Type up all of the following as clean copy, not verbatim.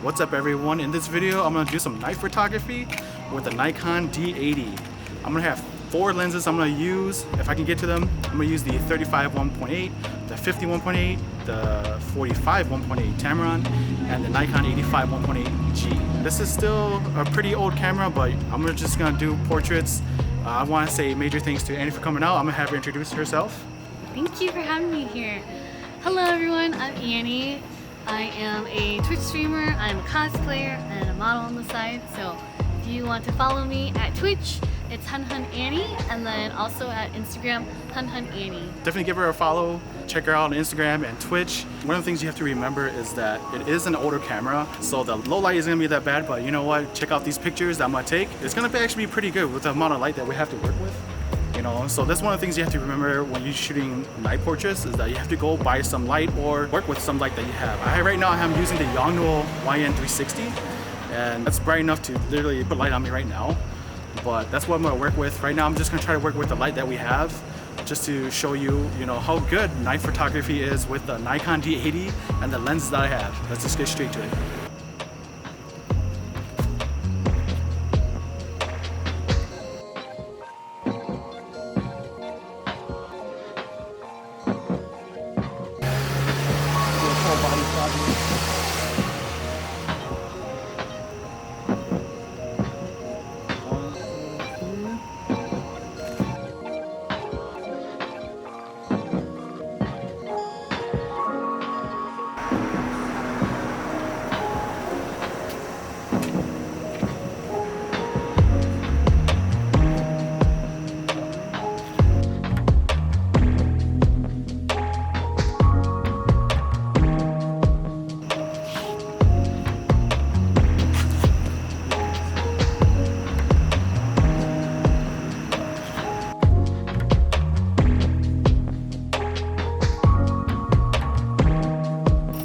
What's up everyone? In this video I'm going to do some night photography with the Nikon D80. I'm going to have 4 lenses I'm going to use. If I can get to them, I'm going to use the 35 1.8, the 50 1.8, the 45 1.8 Tamron, and the Nikon 85 1.8 G. This is still a pretty old camera, but I'm just going to do portraits. I want to say major thanks to Annie for coming out. I'm going to have her introduce herself. Thank you for having me here. Hello everyone, I'm Annie. I am a Twitch streamer, I'm a cosplayer, and a model on the side. So if you want to follow me at Twitch, it's HunHunAnnie, and then also at Instagram, HunHunAnnie. Definitely give her a follow. Check her out on Instagram and Twitch. One of the things you have to remember is that it is an older camera, so the low light isn't gonna be that bad, but you know what? Check out these pictures that I'm gonna take. It's gonna actually be pretty good with the amount of light that we have to work with. You know, so that's one of the things you have to remember when you're shooting night portraits, is that you have to go buy some light or work with some light that you have. Right now I'm using the Yongnuo YN360, and that's bright enough to literally put light on me right now. But that's what I'm going to work with. Right now I'm just going to try to work with the light that we have, just to show you, how good night photography is with the Nikon D80 and the lenses that I have. Let's just get straight to it.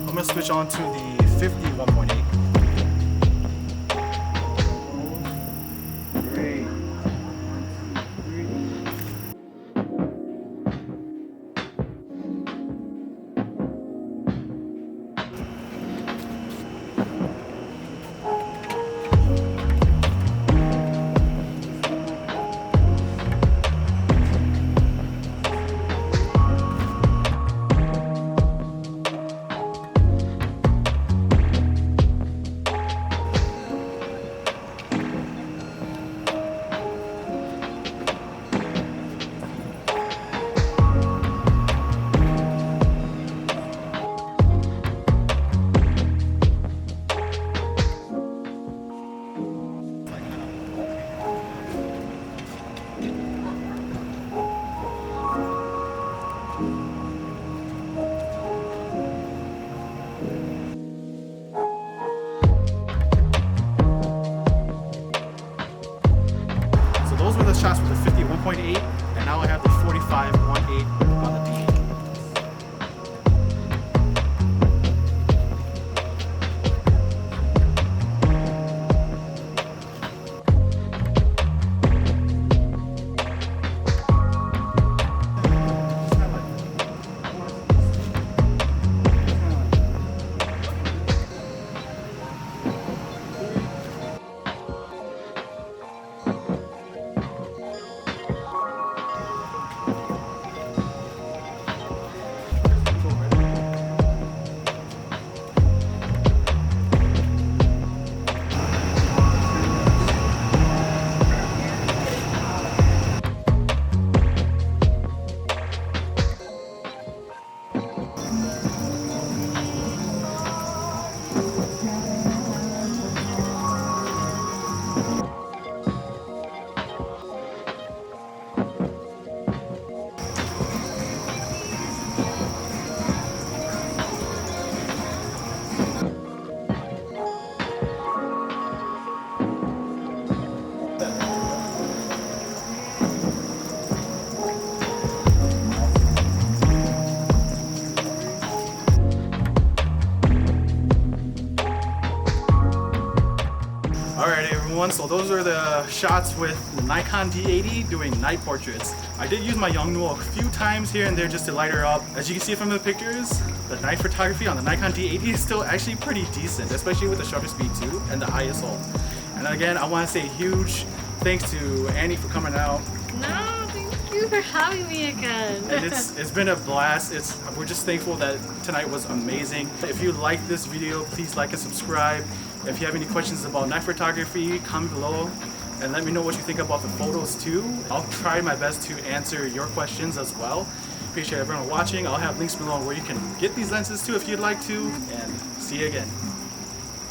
I'm going to switch on to the 50 1.8. Those were the shots with the 50 1.8, and now I have the 45 1.8 on the D80. Alright everyone, so those are the shots with the Nikon D80 doing night portraits. I did use my Yongnuo a few times here and there just to light her up. As you can see from the pictures, the night photography on the Nikon D80 is still actually pretty decent, especially with the shutter speed too and the ISO. And again, I want to say a huge thanks to Annie for coming out. No, thank you for having me again. And it's been a blast. We're just thankful that tonight was amazing. If you like this video, please like and subscribe. If you have any questions about night photography, comment below and let me know what you think about the photos too. I'll try my best to answer your questions as well. Appreciate everyone watching. I'll have links below where you can get these lenses too if you'd like to, and see you again.